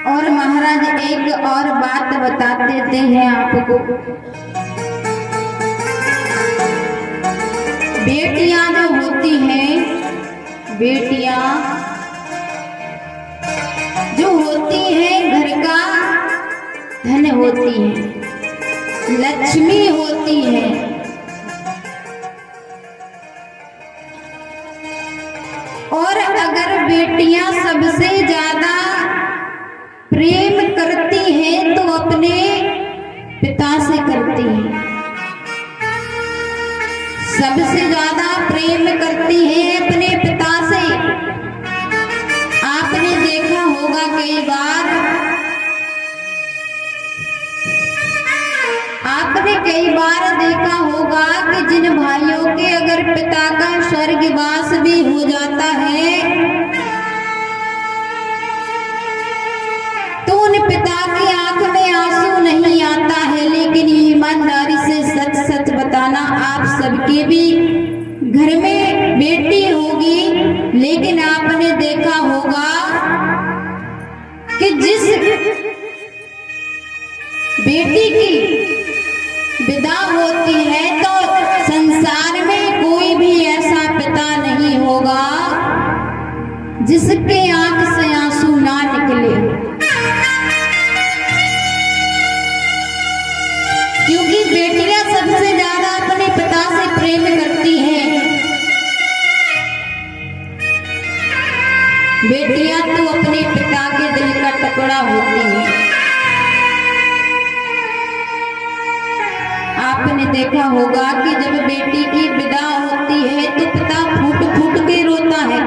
और महाराज एक और बात बता देते हैं आपको। बेटियां जो होती हैं, बेटियां जो होती हैं घर का धन होती हैं, लक्ष्मी होती है। और अगर बेटियां सबसे ज्यादा प्रेम करती हैं तो अपने पिता से करती हैं। सबसे ज्यादा प्रेम करती हैं अपने पिता से। आपने देखा होगा कई बार, आपने कई बार देखा होगा कि जिन भाइयों के अगर पिता का स्वर्गवास भी हो जाता है तो उन पिता की आंख में आंसू नहीं आता है। लेकिन ईमानदारी से सच सच बताना, आप सबके भी घर में बेटी होगी, लेकिन आपने देखा होगा कि जिस बेटी की विदा होती है तो संसार में कोई भी ऐसा पिता नहीं होगा जिसके आंख से आंसू ना निकले। क्योंकि बेटियां सबसे ज्यादा अपने पिता से प्रेम करती हैं। बेटियां तो अपने पिता के दिल का टुकड़ा होती हैं। आपने देखा होगा कि जब बेटी की विदा होती है तो पिता फूट फूट के रोता है,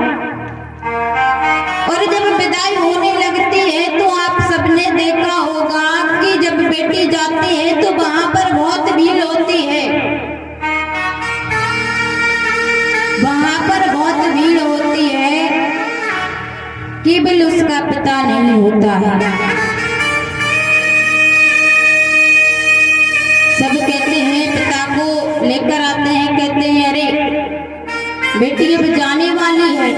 और जब विदाई होने लगती है तो आप सबने देखा होगा कि जब बेटी जाती है तो वहां पर बहुत भीड़ होती है। वहां पर बहुत भीड़ होती है, केवल उसका पिता नहीं होता है। सब कहते हैं, पिता को लेकर आते हैं, कहते हैं अरे बेटी अब जाने वाली है,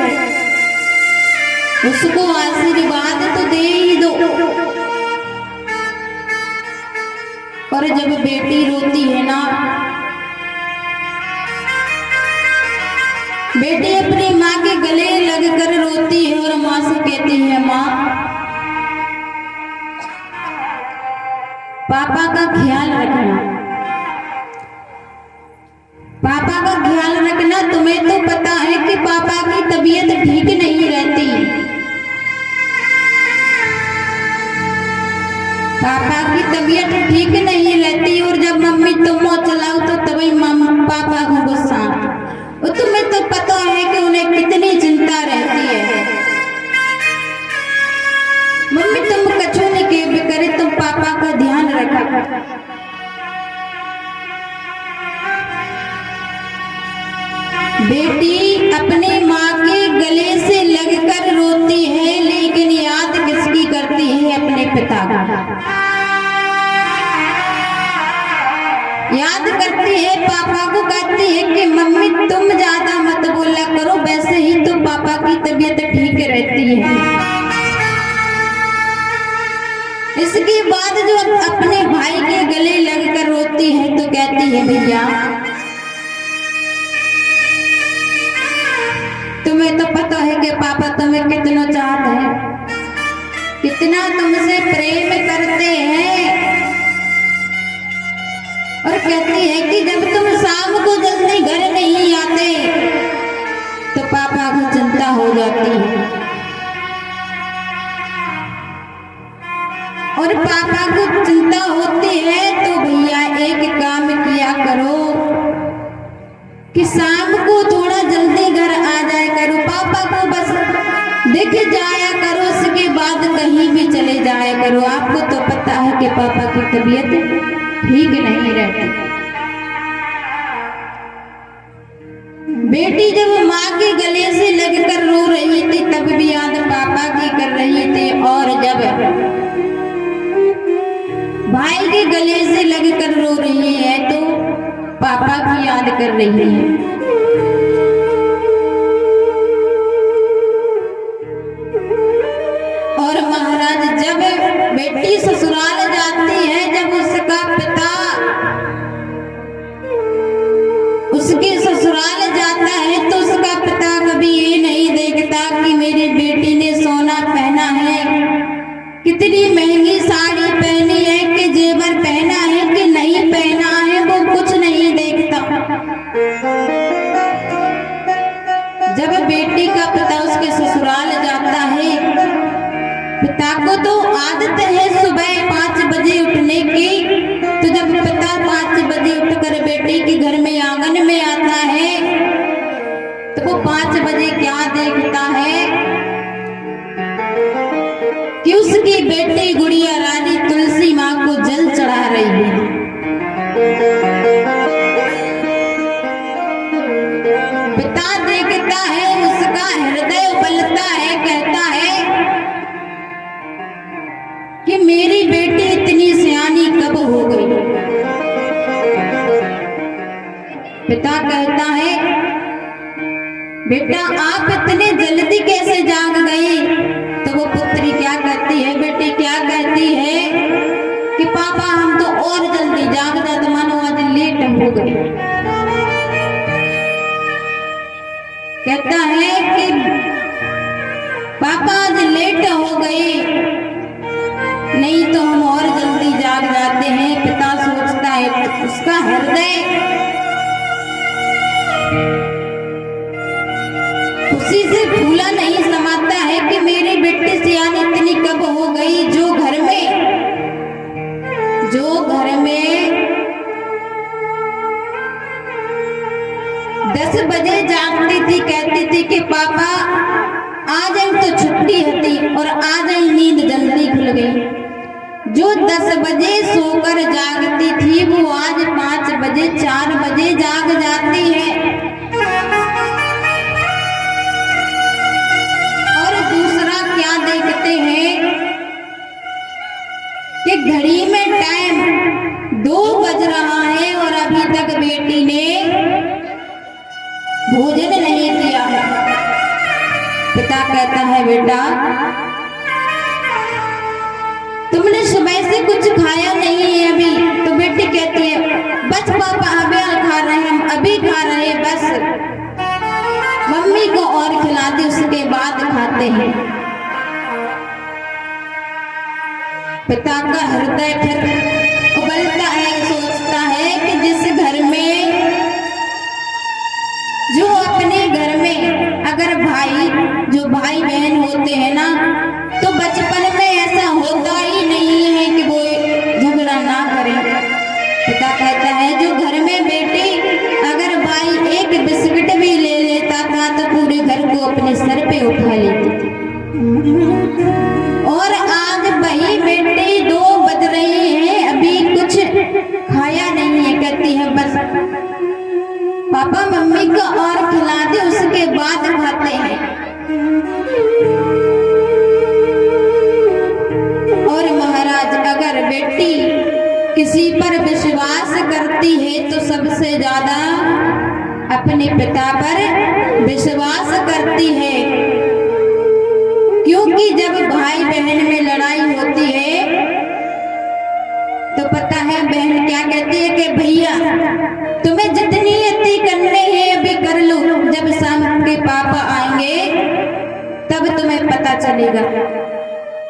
उसको आशीर्वाद तो दे ही दो। और जब बेटी रोती है ना, बेटी अपनी माँ के गले लगकर रोती है और माँ से कहती है, माँ पापा का ख्याल रखना, पापा का ख्याल रखना। तुम्हें तो पता है कि पापा की तबीयत ठीक नहीं रहती, पापा की तबीयत ठीक नहीं रहती, और जब मम्मी तुम चलाओ तो तभी पापा को गुस्सा। और तुम्हें तो पता है कि उन्हें कितनी चिंता रहती है। मम्मी तुम कछु नहीं के करे, तुम पापा का ध्यान रखा। बेटी अपने माँ के गले से लगकर रोती है, लेकिन याद किसकी करती है? अपने पिता का याद करती है। पापा को कहती है कि मम्मी तुम ज्यादा मत बोला करो, वैसे ही तो पापा की तबीयत ठीक रहती है। इसके बाद जो अपने भाई के गले लगकर रोती है तो कहती है, भैया तुम्हें तो पता है कि पापा तुम्हें कितना चाहते हैं, कितना तुमसे प्रेम करते हैं। और कहती है कि जब तुम शाम को जल्दी घर नहीं आते तो पापा को चिंता हो जाती है, और पापा को चिंता होती है तो भैया एक काम किया करो कि शाम को थोड़ा जल्दी घर आ जाया करो, पापा को बस दिख जाया करो, उसके बाद कहीं भी चले जाया करो। आपको तो पता है कि पापा की तबीयत ठीक नहीं रहती। बेटी जब माँ के गले से लगकर रो रही थी तब भी याद पापा की कर रही थी, और जब भाई के गले से लगकर रो रही है तो पापा की याद कर रही है। और महाराज जब बेटी ससुराल जाती है, जब उसका पिता उसके ससुराल जाता है तो उसका पिता कभी ये नहीं देखता कि मेरी बेटी ने सोना पहना है, कितनी महंगी साड़ी पहनी है, कि जेवर पहना है कि नहीं पहना है, वो कुछ नहीं देखता। जब बेटी का पिता उसके ससुराल जाता है, पिता को तो आदत है सुबह 5 बजे उठने की, तो जब पिता 5 बजे उठकर बेटी के घर में आंगन में आता है, तो वो 5 बजे क्या देखता है कि उसकी बेटी गुड़िया रानी तुलसी माँ को जल चढ़ा रही है। पिता देखता है, उसका हृदय उबलता है, कहता है कि मेरी बेटी इतनी सियानी कब हो गई। पिता कहता है, बेटा आप इतने जल्दी कैसे जाग गई। तो वो पुत्री क्या कहती है, बेटी क्या कहती है कि पापा हम तो और जल्दी जाग जाते, मानो आज लेट हो गई। कहता है कि पापा आज लेट हो गई, नहीं तो हम और जल्दी जाग जाते हैं। पिता सोचता है, उसका हृदय खुशी से फूला नहीं समाता है कि मेरी बेटी सियानी इतनी कब हो गई। जो घर में 10 बजे जागती थी, कहती थी कि पापा आज तो छुट्टी थी और आज नींद जल्दी खुल गई। जो 10 बजे सोकर जागती थी, वो आज 5 बजे 4 बजे जाग जाती है। और दूसरा क्या देखते हैं कि घड़ी में टाइम 2 बज रहा है और अभी तक बेटी ने भोजन नहीं किया है। पिता कहता है, बेटा तुमने सुबह से कुछ खाया नहीं है अभी। तो बेटी कहती है, बस पापा अभी खा रहे हैं, हम अभी खा रहे हैं, बस मम्मी को और खिलाते उसके बाद खाते हैं। पिता का हृदय फिर उबलता है, सोचता है कि जिस घर में, जो अपने घर में अगर जो भाई बहन होते हैं ना, तो बचपन में ऐसा होता ही नहीं है कि वो झगड़ा ना करे। पिता कहता है, जो घर में बेटी अगर भाई एक बिस्किट भी ले लेता था तो पूरे घर को अपने सर पे उठा लेती थी। और आज वही बेटी 2 बज रही है, अभी कुछ खाया नहीं है, कहती है बस पापा मम्मी को और खिला दे उसके बाद खाते हैं। और महाराज, अगर बेटी किसी पर विश्वास करती है तो सबसे ज्यादा अपने पिता पर विश्वास करती है, क्योंकि जब भाई बहन में लड़ाई होती है तो पता है बहन क्या कहती है कि भैया तुम्हें जितनी अति करने हैं अभी कर लो, जब शाम के पापा आएंगे तब तुम्हें पता चलेगा।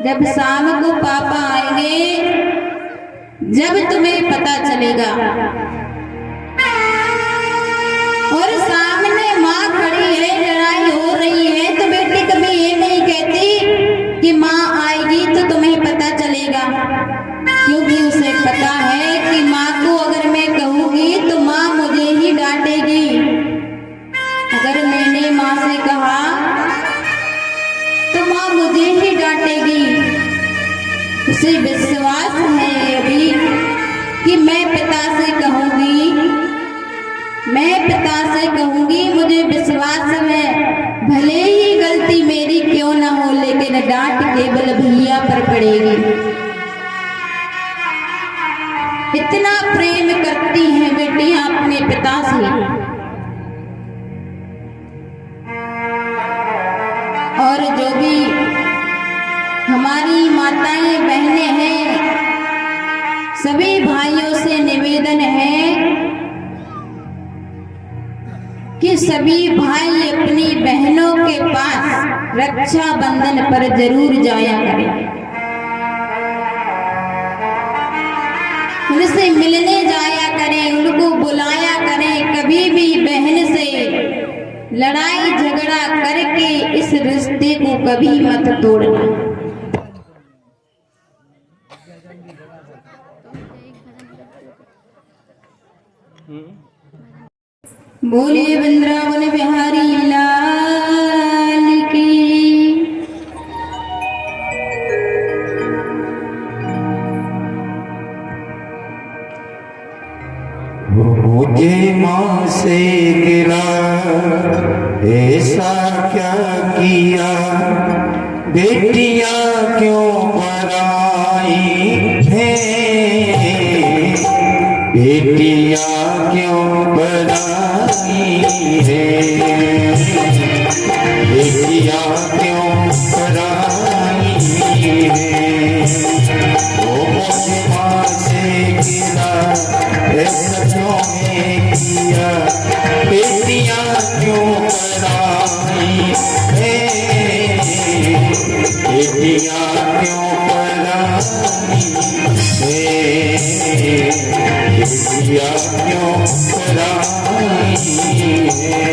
जब शाम को पापा आएंगे जब तुम्हें पता चलेगा। और सामने माँ खड़ी है, लड़ाई हो रही है, तो बेटी कभी ये नहीं कहती कि माँ आएगी तो तुम्हें पता चलेगा, क्योंकि उसे पता है कि माँ को अगर मैं कहूंगी तो माँ मुझे ही डांटेगी। अगर मैंने माँ से कहा तो माँ मुझे ही डांटेगी। उसे विश्वास है अभी कि मैं पिता से कहूंगी, मुझे विश्वास है भले ही गलती मेरी क्यों ना हो, लेकिन डांट केवल भैया पर पड़ेगी। इतना प्रेम करती हैं बेटियां अपने पिता से। और जो भी हमारे हमारी माताएं बहनें हैं, सभी भाइयों से निवेदन है कि सभी भाई अपनी बहनों के पास रक्षाबंधन पर जरूर जाया करें, उनसे मिलने जाया करें, उनको बुलाया करें। कभी भी बहन से लड़ाई झगड़ा करके इस रिश्ते को कभी मत तोड़ना। बोले वृंदावन बिहारी लाल की। मुझे माँ से गिरा ऐसा क्या किया, बेटियां क्यों पराई हैं, बेटियां क्यों पराई हैं, बेटियां क्यों पराई हैं। वो मुझे माँ से गिरा ऐसा क्यों किया, बेटियां क्यों पराई हैं, बेटियां क्यों पराई हैं, बेटियां क्यों पराई हैं।